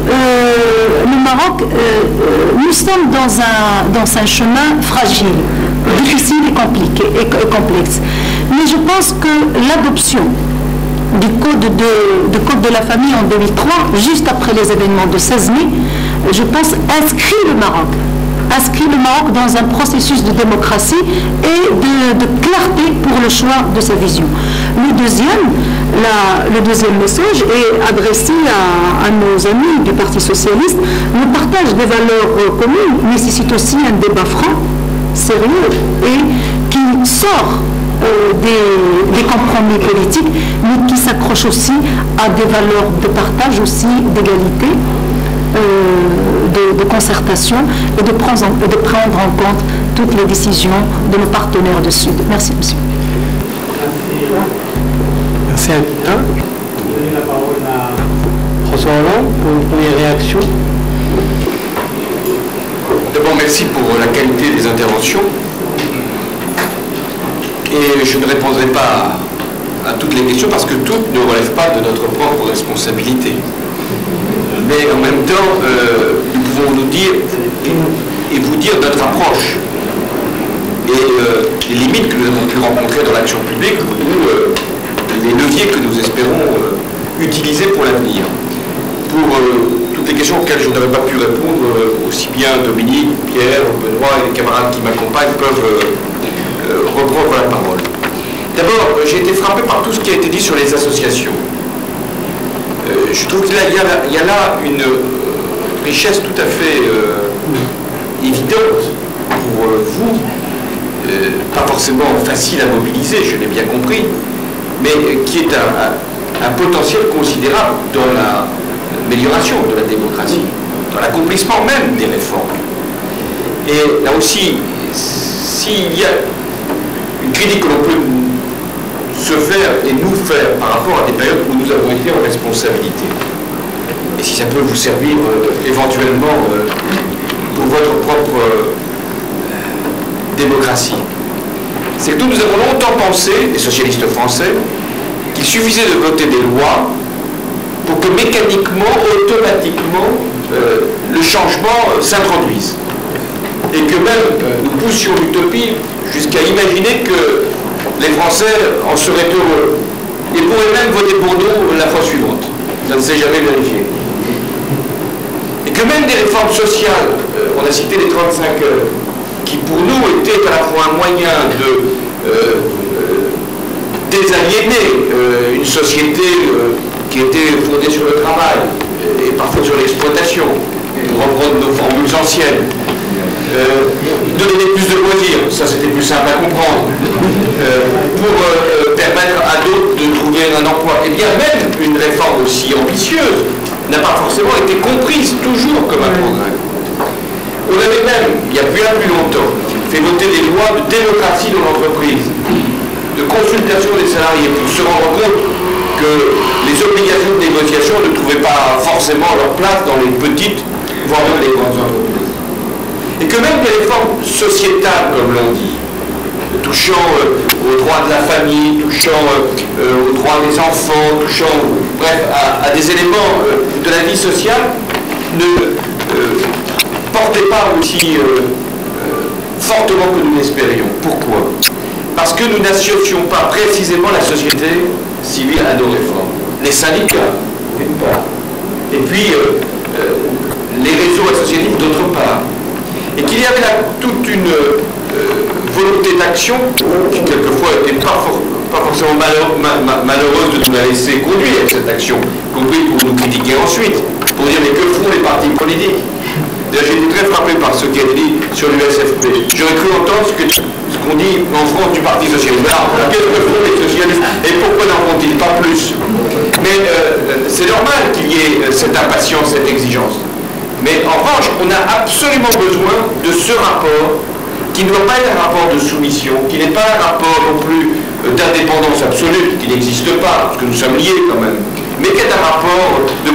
le Maroc, nous sommes dans un chemin fragile, difficile et compliqué et complexe. Mais je pense que l'adoption du code de la famille en 2003, juste après les événements de 16 mai, je pense inscrit le Maroc dans un processus de démocratie et de clarté pour le choix de sa vision. Le deuxième message est adressé à nos amis du Parti socialiste. Le partage des valeurs communes nécessite aussi un débat franc, sérieux et qui sort des compromis politiques, mais qui s'accroche aussi à des valeurs de partage, aussi d'égalité, de concertation et de prendre en compte toutes les décisions de nos partenaires du Sud. Merci, monsieur. Merci à vous. Je vais donner la parole à François Hollande pour une première réaction. D'abord, merci pour la qualité des interventions. Et je ne répondrai pas à toutes les questions parce que toutes ne relèvent pas de notre propre responsabilité. Mais en même temps, nous pouvons nous dire et vous dire notre approche et les limites que nous avons pu rencontrer dans l'action publique ou les leviers que nous espérons utiliser pour l'avenir. Pour toutes les questions auxquelles je n'aurais pas pu répondre, aussi bien Dominique, Pierre, Benoît et les camarades qui m'accompagnent peuvent reprendre la parole. D'abord, j'ai été frappé par tout ce qui a été dit sur les associations. Je trouve qu'il y a là une richesse tout à fait évidente pour vous, pas forcément facile à mobiliser, je l'ai bien compris, mais qui est un potentiel considérable dans l'amélioration de la démocratie, dans l'accomplissement même des réformes. Et là aussi, s'il y a une critique que l'on peut se faire et nous faire par rapport à des périodes où nous avons été en responsabilité, et si ça peut vous servir éventuellement pour votre propre démocratie, c'est que nous avons longtemps pensé, les socialistes français, qu'il suffisait de voter des lois pour que mécaniquement, automatiquement, le changement s'introduise. Et que même nous poussions l'utopie jusqu'à imaginer que les Français en seraient heureux et pourraient même voter pour nous la fois suivante. Ça ne s'est jamais vérifié. Et que même des réformes sociales, on a cité les 35 heures, qui pour nous étaient à la fois un moyen de désaliéner une société qui était fondée sur le travail et parfois sur l'exploitation, pour reprendre nos formules anciennes, donner plus de loisirs, ça c'était plus simple à comprendre, pour permettre à d'autres de trouver un emploi. Et bien même une réforme aussi ambitieuse n'a pas forcément été comprise toujours comme un progrès. On avait même, il y a bien plus longtemps, fait voter des lois de démocratie dans l'entreprise, de consultation des salariés, pour se rendre compte que les obligations de négociation ne trouvaient pas forcément leur place dans les petites, voire même les grandes entreprises. Et que même des réformes sociétales, comme l'on dit, touchant aux droits de la famille, touchant aux droits des enfants, touchant, bref, à des éléments de la vie sociale, ne portaient pas aussi fortement que nous l'espérions. Pourquoi? Parce que nous n'associons pas précisément la société civile à nos réformes. Les syndicats, d'une part, et puis les réseaux associatifs, d'autre part. Et qu'il y avait là toute une volonté d'action qui quelquefois n'était pas forcément malheureuse de nous la laisser conduire cette action, compris pour nous critiquer ensuite, pour dire mais que font les partis politiques. J'ai été très frappé par ce qui a été dit sur l'USFP. J'aurais cru entendre ce qu'on dit en France du Parti socialiste. Alors, qu'est-ce que font les socialistes et pourquoi n'en font-ils pas plus? Mais c'est normal qu'il y ait cette impatience, cette exigence. Mais en revanche, on a absolument besoin de ce rapport qui ne doit pas être un rapport de soumission, qui n'est pas un rapport non plus d'indépendance absolue, qui n'existe pas, parce que nous sommes liés quand même, mais qui est un rapport de